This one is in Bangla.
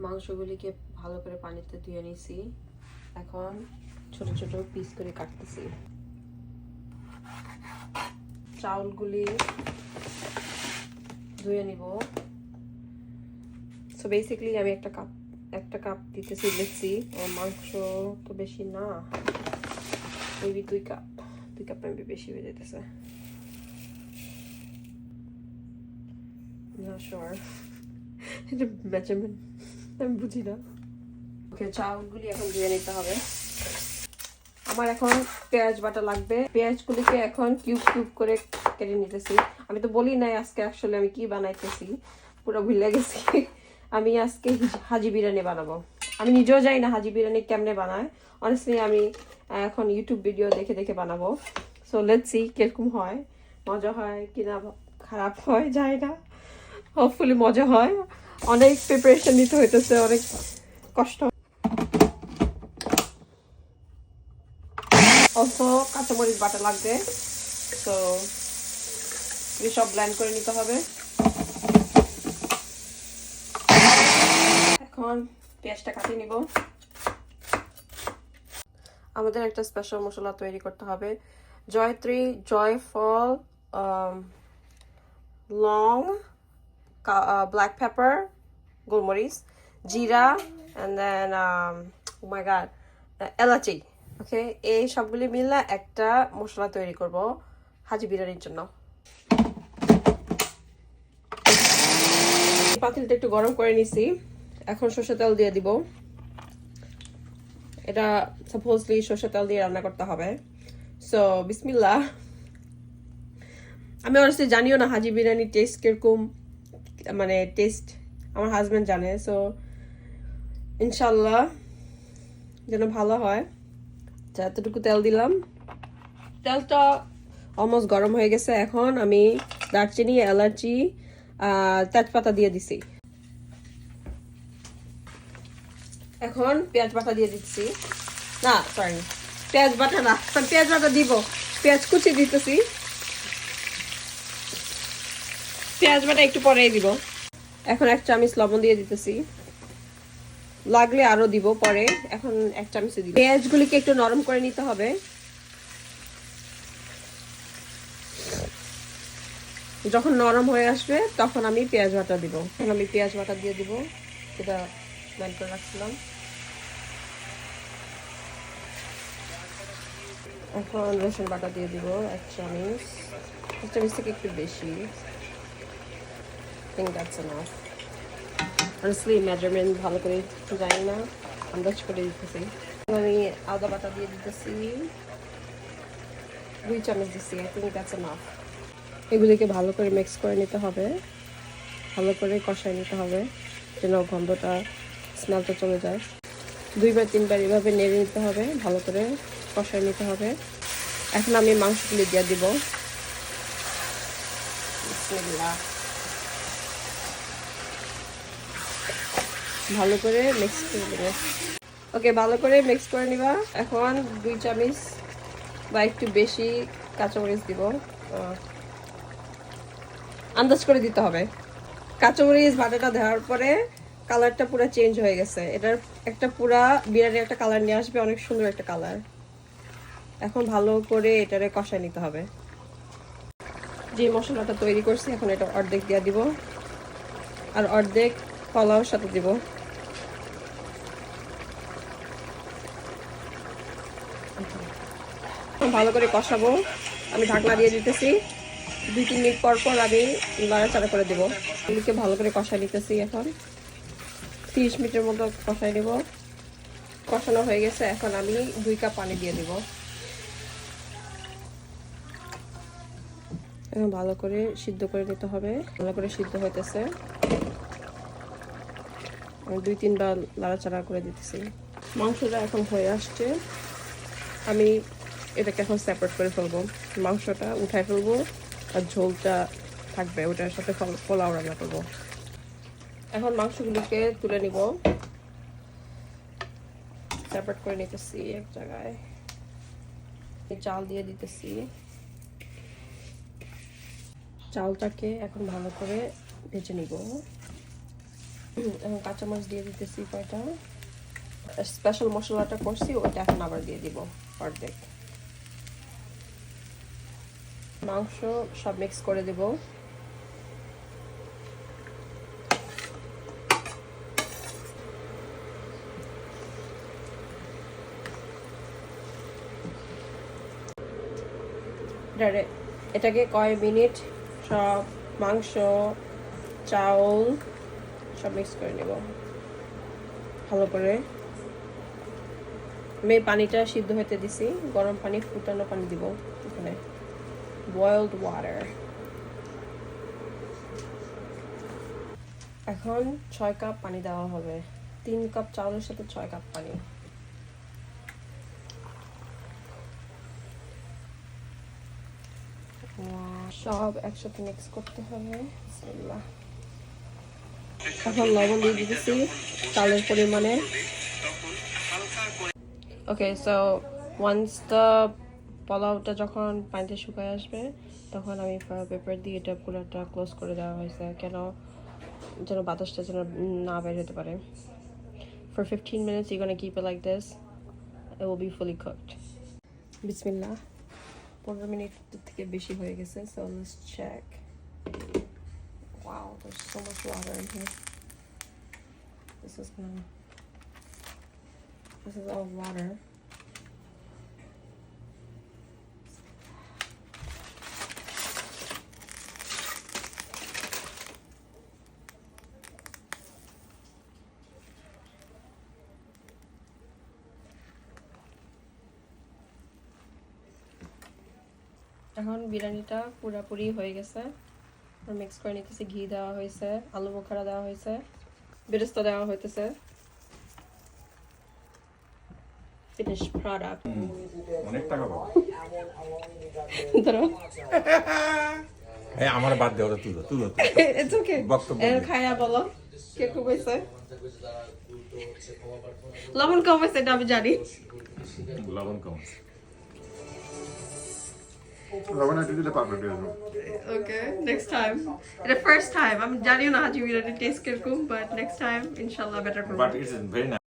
মাংসগুলিকে ভালো করে পানিতে ধুয়ে নিয়েছি। এখন ছোট ছোট পিস করে কাটতেছি। চাউলগুলি ধুয়ে নিব। সো বেসিক্যালি আমি একটা কাপ দিতেছি দেখছি। মাংস তো বেশি না, মেবি 2 কাপ মেবি বেশি হয়ে যেতেছে। না শিওর, এটা মেজারমেন্ট আমি বুঝি না। ওকে, চাউলগুলি এখন ধুয়ে নিতে হবে। আমার এখন পেঁয়াজ বাটা লাগবে। পেঁয়াজগুলিকে এখন কিউব কিউব করে কেটে নিতেছি। আমি তো বলি নাই আজকে অ্যাকচুয়ালি আমি কি বানাইতেছি, পুরো ভুলে গেছি। আমি আজকে হাজি বিরিয়ানি বানাবো। আমি নিজেও জানি না হাজি বিরিয়ানি কেমনে বানায়। অনেস্টলি আমি এখন ইউটিউব ভিডিও দেখে দেখে বানাবো। সো লেটস সি কিরকম হয়, মজা হয় কিনা খারাপ হয় জানি না। হোপফুলি মজা হয়। অনেক প্রিপারেশন নিতে হইতেছে, অনেক কষ্ট। অল্প কাঁচামরিচ বাটা লাগবে, তো সব ব্লেন্ড করে নিতে হবে। এখন পেঁয়াজটা কাটিয়ে নিব। আমাদের একটা স্পেশাল মশলা তৈরি করতে হবে। জয়ত্রী, জয়ফল, লং, ব্ল্যাক পেপার, গোলমরিচ, জিরা, and then oh my god, এলাচি। ওকে, এই সবগুলি মিলে একটা মশলা তৈরি করব হাজি বিরিয়ানির জন্য। পাতিলটা একটু গরম করে নিছি। এখন সরষের তেল দিয়ে দিব। এটা সাপোজলি সরষের তেল দিয়ে রান্না করতে হবে। সো বিসমিল্লাহ। আমি অবশ্যই জানিও না হাজি বিরিয়ানির টেস্ট কিরকম, মানে টেস্ট আমার হাজবেন্ড জানে। সো ইনশাল্লাহ যেন ভালো হয়। এতটুকু তেল দিলাম। তেলটা অলমোস্ট গরম হয়ে গেছে। এখন আমি দারচিনি, এলাচি, তেজপাতা দিয়ে দিছি। এখন পেঁয়াজ বাটা দিয়ে দিচ্ছি। না সরি, পেঁয়াজ বাটা না, পেঁয়াজ বাটা দিব, পেঁয়াজ কুচি দিতেছি। পেঁয়াজ বাটা একটু পরেই দিব। এখন 1 চামচ লবণ দিয়ে দিতেছি, লাগলে আরো দিব পরে। এখন 1 চামচ দিব। পেঁয়াজগুলিকে একটু নরম করে নিতে হবে। যখন নরম হয়ে আসবে তখন আমি পেঁয়াজ বাটা দিব। এখন আমি পেঁয়াজ বাটা দিয়ে দিব, এটা ব্লেন্ড করে রাখছিলাম। এখন রসুন বাটা দিয়ে দিব 1 চামচ। 1 চামচ থেকে একটু বেশি। I think that's enough. Honestly measurement ভালো করে জানি না, আন্দাজ করে দিতেছি। আমি আদা বাটা দিয়ে দিতেছি 2 চামচ দিচ্ছি। I think that's enough. এগুলিকে ভালো করে মিক্স করে নিতে হবে, ভালো করে কষাই নিতে হবে যেন গন্ধটা, স্মেলটা চলে যায়। 2বার 3বার এভাবে নেড়ে নিতে হবে, ভালো করে কষাই নিতে হবে। এখন আমি মাংসগুলি দিয়ে দিব। বিসমিল্লাহ। ভালো করে মিক্স করে দেবো। ওকে, ভালো করে মিক্স করে নিবা। এখন 2 চামচ বা একটু বেশি কাঁচামরিচ দিব। আন্দাজ করে দিতে হবে। কাঁচামরিচ বাটাটা দেওয়ার পরে কালারটা পুরো চেঞ্জ হয়ে গেছে। এটার একটা পুরা বিরিয়ানির একটা কালার নিয়ে আসবে, অনেক সুন্দর একটা কালার। এখন ভালো করে এটারে কষায় নিতে হবে। যে মশলাটা তৈরি করছি এখন এটা অর্ধেক দিয়ে দিব, আর অর্ধেক পোলাওর সাথে দিব। ভালো করে কষাবো। আমি ঢাকনা দিয়ে দিতেছি। 2-3 মিনিট পর পর আমি নাড়াচাড়া করে দেবো। এগুলিকে ভালো করে কষাই নিতেছি। এখন 30 মিনিটের মতো কষাই নেব। কষানো হয়ে গেছে। এখন আমি 2 কাপ পানি দিয়ে দিব। এখন ভালো করে সিদ্ধ করে নিতে হবে। ভালো করে সিদ্ধ হইতেছে। আমি 2-3 বার নাড়াচাড়া করে দিতেছি। মাংসটা এখন হয়ে আসছে। আমি এটাকে এখন সেপারেট করে ফেলবো। মাংসটা উঠাই ফেলবো, আর ঝোলটা থাকবে, ওটার সাথে পোলাও রান্না করবো। এখন মাংসগুলোকে তুলে নিব, সেপারেট করে নিতেছি এক জায়গায়। চাল দিয়ে দিতেছি। চালটাকে এখন ভালো করে ভেজে নিব। এখন কাঁচামরিচ দিয়ে দিতেছি কয়টা। স্পেশাল মশলাটা করছি ওটা এখন আবার দিয়ে দিব অর্ধেক। মাংস সব মিক্স করে দেব। এটাকে কয় মিনিট সব মাংস চাউল সব মিক্স করে নেব ভালো করে। আমি পানিটা সিদ্ধ হতে দিছি, গরম পানি ফুটানো পানি দিব এখানে, boiled water। এখন 6 কাপ পানি দেওয়া হবে, 3 কাপ চাউলের সাথে 6 কাপ পানি। সব একসাথে মিক্স করতে হবে। বিসমিল্লাহ। এখন লবণ দিয়ে দিতেছি চালের পরিমাণে। ওকে, সো ওয়ান্স দ্য পোলাওটা যখন পানিতে শুকায় আসবে তখন আমি ফয়েল পেপার দিয়ে এটা পুরোটা ক্লোজ করে দেওয়া হয়েছে, কেন যেন বাতাসটা যেন না বের হতে পারে। For 15 minutes you're going to keep it like this. It will be fully cooked. বিসমিল্লাহ। 15 মিনিট থেকে বেশি হয়ে গেছে, so let's check. Wow, there's so much water in here. This is all water. এখন বিরিয়ানিটা পুরোপুরি হয়ে গেছে। মিক্স করে নিতেছি, ঘি দেওয়া হয়েছে, আলু বোখারা দেওয়া হয়েছে, বেরেস্তা দেওয়া হইতেছে। Finish product. অনেক টাকা পাবো। ধরো এই আমার বাদ দাও, তুলো ইটস ওকে। বক্তব্য খায়া বলো কে খুব হয়েছে। লবণ কম হয়েছে এটা আমি জানি। লবণ কম আছে। লবণ একটু দিলে পারফেক্ট হয়ে যাবে। Okay, next time. The first time, I'm জানিও না হাজি বিরিয়ানি টেস্ট কিরকম, but next time inshallah better করব। But it's very nice.